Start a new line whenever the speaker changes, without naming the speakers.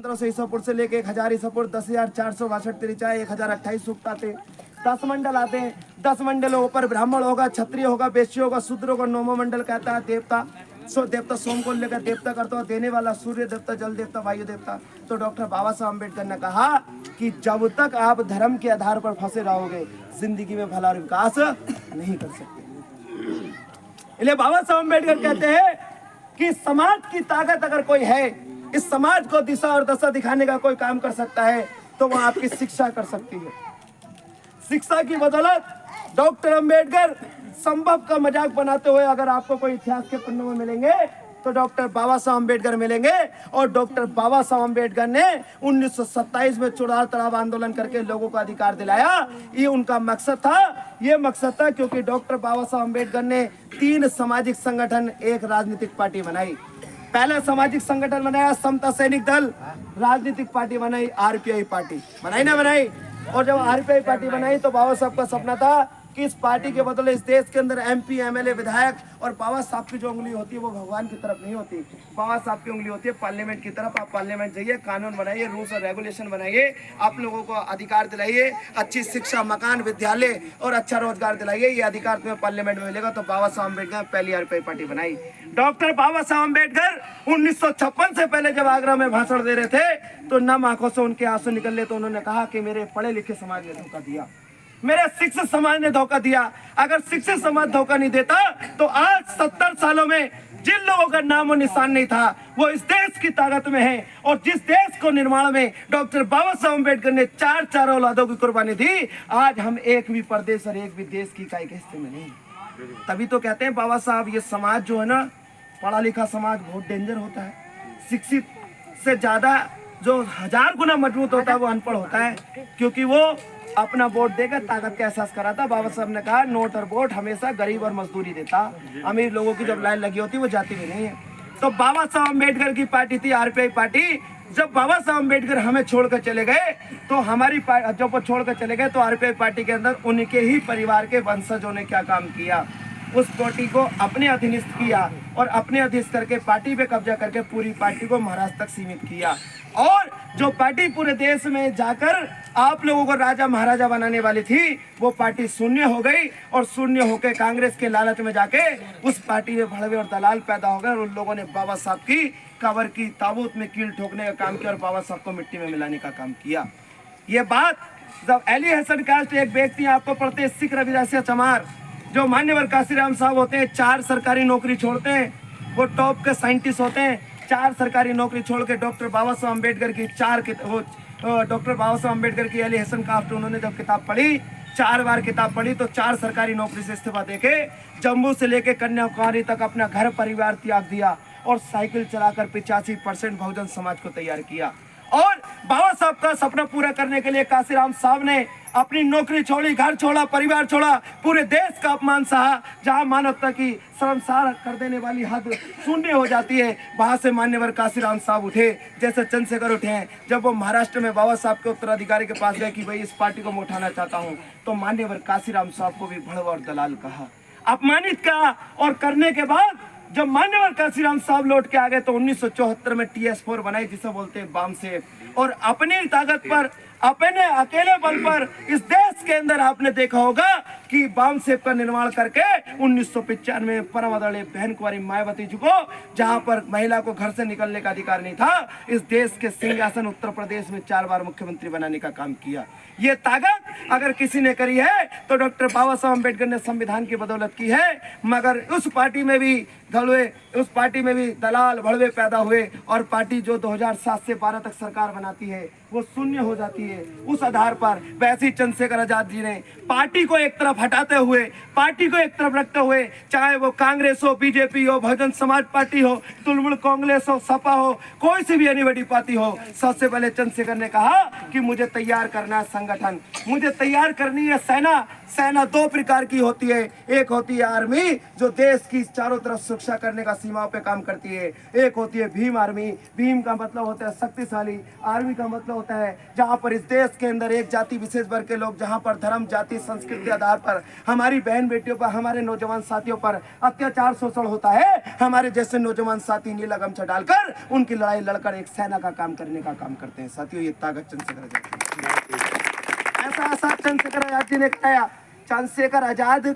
1500 ईसा पूर्व से लेके 1000 ईसा पूर्व 10,462 तिरिचाए 1028 सूक्त आते, 10 मंडल आते हैं। 10 मंडलों पर ब्राह्मण होगा, क्षत्रिय होगा, वैश्य होगा, शूद्र होगा। 9वां मंडल कहता है देवता। देवता सोम को लेकर देवता करता है, देने वाला सूर्य देवता, जल देवता, वायु देवता। तो डॉक्टर बाबा साहब अम्बेडकर ने कहा कि जब तक आप धर्म के आधार पर फंसे रहोगे जिंदगी में भला और विकास नहीं कर सकते। इसलिए बाबा साहब अम्बेडकर कहते हैं कि समाज की ताकत अगर कोई है, इस समाज को दिशा और दशा दिखाने का कोई काम कर सकता है तो वह आपकी शिक्षा कर सकती है। शिक्षा की बदौलत डॉक्टर अम्बेडकर संभव का मजाक बनाते हुए अगर आपको कोई इतिहास के पन्नों में मिलेंगे तो डॉक्टर बाबा साहब अम्बेडकर मिलेंगे। और डॉक्टर बाबा साहब अम्बेडकर ने 1927 में चुनाव तड़ाव आंदोलन करके लोगों को अधिकार दिलाया। ये उनका मकसद था। ये मकसद था क्योंकि डॉक्टर बाबा साहब अम्बेडकर ने 3 सामाजिक संगठन, 1 राजनीतिक पार्टी बनाई। पहला सामाजिक संगठन बनाया समता सैनिक दल, राजनीतिक पार्टी बनाई आरपीआई पार्टी। बनाई ना बनाई? और जब आरपीआई पार्टी बनाई तो बाबा साहब का सपना था कि इस पार्टी के बदले इस देश के अंदर एमपी, एमएलए, विधायक, और बाबा साहब की जो उंगली होती है वो भगवान की तरफ नहीं होती। बाबा साहब की उंगली होती है पार्लियामेंट की तरफ। आप पार्लियामेंट जाइए, कानून बनाइए, रूल्स और रेगुलेशन बनाइए, आप लोगों को अधिकार दिलाइए, अच्छी शिक्षा, मकान, विद्यालय और अच्छा रोजगार दिलाइए। ये अधिकार तुम्हें पार्लियामेंट में मिलेगा। तो बाबा साहब अम्बेडकर ने पहली आरपीआई पार्टी बनाई। डॉक्टर बाबा साहब अम्बेडकर 1956 से पहले जब आगरा में भाषण दे रहे थे तो नम आंखों से उनके आंसू निकल रहे। तो उन्होंने कहा कि मेरे पढ़े लिखे समाज ने धोखा दिया, मेरे शिक्षित समाज ने धोखा दिया। अगर शिक्षित समाज धोखा नहीं देता तो आज 70 सालों में जिन लोगों का नाम और निशान नहीं था वो इस देश की ताकत में है। और जिस देश को निर्माण में डॉक्टर बाबा साहब अम्बेडकर ने 4 औलादों की कुर्बानी दी, आज हम एक भी प्रदेश और एक भी देश की इकाई के हिस्से में नहीं। तभी तो कहते हैं बाबा साहब, ये समाज जो है ना, पढ़ा लिखा समाज बहुत डेंजर होता है। शिक्षित से ज्यादा जो 1000 गुना मजबूत होता है वो अनपढ़ होता है, क्योंकि वो अपना वोट देकर ताकत का एहसास कराता। बाबा साहब ने कहा नोट और वोट हमेशा गरीब और मजदूरी देता, अमीर लोगों की जब लाइन लगी होती वो जाती भी नहीं है। तो बाबा साहब अम्बेडकर की पार्टी थी आरपीआई पार्टी। जब बाबा साहब अम्बेडकर हमें छोड़कर चले गए तो हमारी जब वो छोड़कर चले गए तो आरपीआई पार्टी के अंदर उनके ही परिवार के वंशजों ने क्या काम किया, उस पार्टी को अपने अधीनस्थ किया और अपने अधीनस्थ करके पार्टी पे कब्जा करके पूरी पार्टी को महाराष्ट्र तक सीमित किया। और जो पार्टी पूरे देश में जाकर आप लोगों को राजा महाराजा बनाने वाली थी वो पार्टी शून्य हो गई। और शून्य होकर कांग्रेस के लालच में जाके उस पार्टी में भड़वे और दलाल पैदा हो गए और उन लोगों ने बाबा साहब की कब्र की ताबूत में कील ठोकने का काम किया और बाबा साहब को मिट्टी में मिलाने का काम किया। ये बात जब अली हसन कास्ट एक व्यक्ति आपको पढ़ते सिख रविदासिया चमार, जो मान्यवर काशीराम साहब होते हैं, 4 सरकारी नौकरी छोड़ते हैं, वो टॉप के साइंटिस्ट होते हैं। 4 सरकारी नौकरी छोड़ के डॉक्टर बाबा साहब अम्बेडकर की डॉक्टर बाबा साहब अम्बेडकर की अली हसन काफ्ट उन्होंने जब किताब पढ़ी, 4 बार किताब पढ़ी, तो 4 सरकारी नौकरी से इस्तीफा देके जम्मू से लेके कन्याकुमारी तक अपना घर परिवार त्याग दिया और साइकिल चलाकर 85% बहुजन समाज को तैयार किया। और बाबा साहब का सपना पूरा करने के लिए काशीराम साहब ने अपनी नौकरी छोड़ी, घर छोड़ा, परिवार छोड़ा, पूरे देश का अपमान सहा। जहां मानवता की शर्मसार कर देने वाली हद शून्य हो जाती है, वहां से मान्यवर काशीराम साहब उठे, जैसे चंद्रशेखर उठे हैं। जब वो महाराष्ट्र में बाबा साहब के उत्तराधिकारी के पास गए कि भाई इस पार्टी को मैं उठाना चाहता हूं, तो मान्यवर काशीराम साहब को भी भड़वा और दलाल कहा, अपमानित कहा। और करने के बाद जब मान्यवर काशीराम साहब लौट के आ गए तो 1974 में TS4 बनाई, जिसे बोलते हैं बाम से। और अपनी ताकत पर, अपने अकेले बल पर इस देश के अंदर आपने देखा होगा कि बाम सेब का निर्माण करके 1995 में परम आदरणीय बहन कुंवारी मायावती जी को, जहां पर महिला को घर से निकलने का अधिकार नहीं था, इस देश के सिंहासन उत्तर प्रदेश में 4 बार मुख्यमंत्री बनाने का काम किया। ये ताकत अगर किसी ने करी है तो डॉक्टर बाबा साहब अम्बेडकर ने संविधान की बदौलत की है। मगर उस पार्टी में भी दलाल भड़वे पैदा हुए और पार्टी जो 2007 से 12 तक सरकार बनाती है वो शून्य हो जाती है। उस आधार पर वैसे ही चंद्रशेखर आजाद जी ने पार्टी को एक तरफ हटाते हुए, पार्टी को एक तरफ रखते हुए, चाहे वो कांग्रेस हो, बीजेपी हो, बहुजन समाज पार्टी हो, तृणमूल कांग्रेस हो, सपा हो, कोई सी भी एनी बड़ी पार्टी हो, सबसे पहले चंद्रशेखर ने कहा कि मुझे तैयार करना है संगठन, मुझे तैयार करनी है सेना। सेना दो प्रकार की होती है, एक होती है आर्मी जो देश की चारों तरफ सुरक्षा करने का सीमाओं पे काम करती है, एक होती है भीम आर्मी। भीम का मतलब होता है शक्तिशाली, आर्मी का मतलब होता है जहां पर इस देश के अंदर एक जाति विशेष वर्ग के लोग, जहां पर धर्म जाति संस्कृति के आधार पर हमारी बहन बेटियों पर, हमारे नौजवान साथियों पर अत्याचार शोषण होता है, हमारे जैसे नौजवान साथी नीला गमछा डालकर उनकी लड़ाई लड़कर एक सेना का काम करने का काम करते हैं। साथियों, ये ताकत चंद्रशेखर आजाद की। ऐसा चंद्रशेखर आजाद जी ने कहया, चंद्रशेखर आजाद को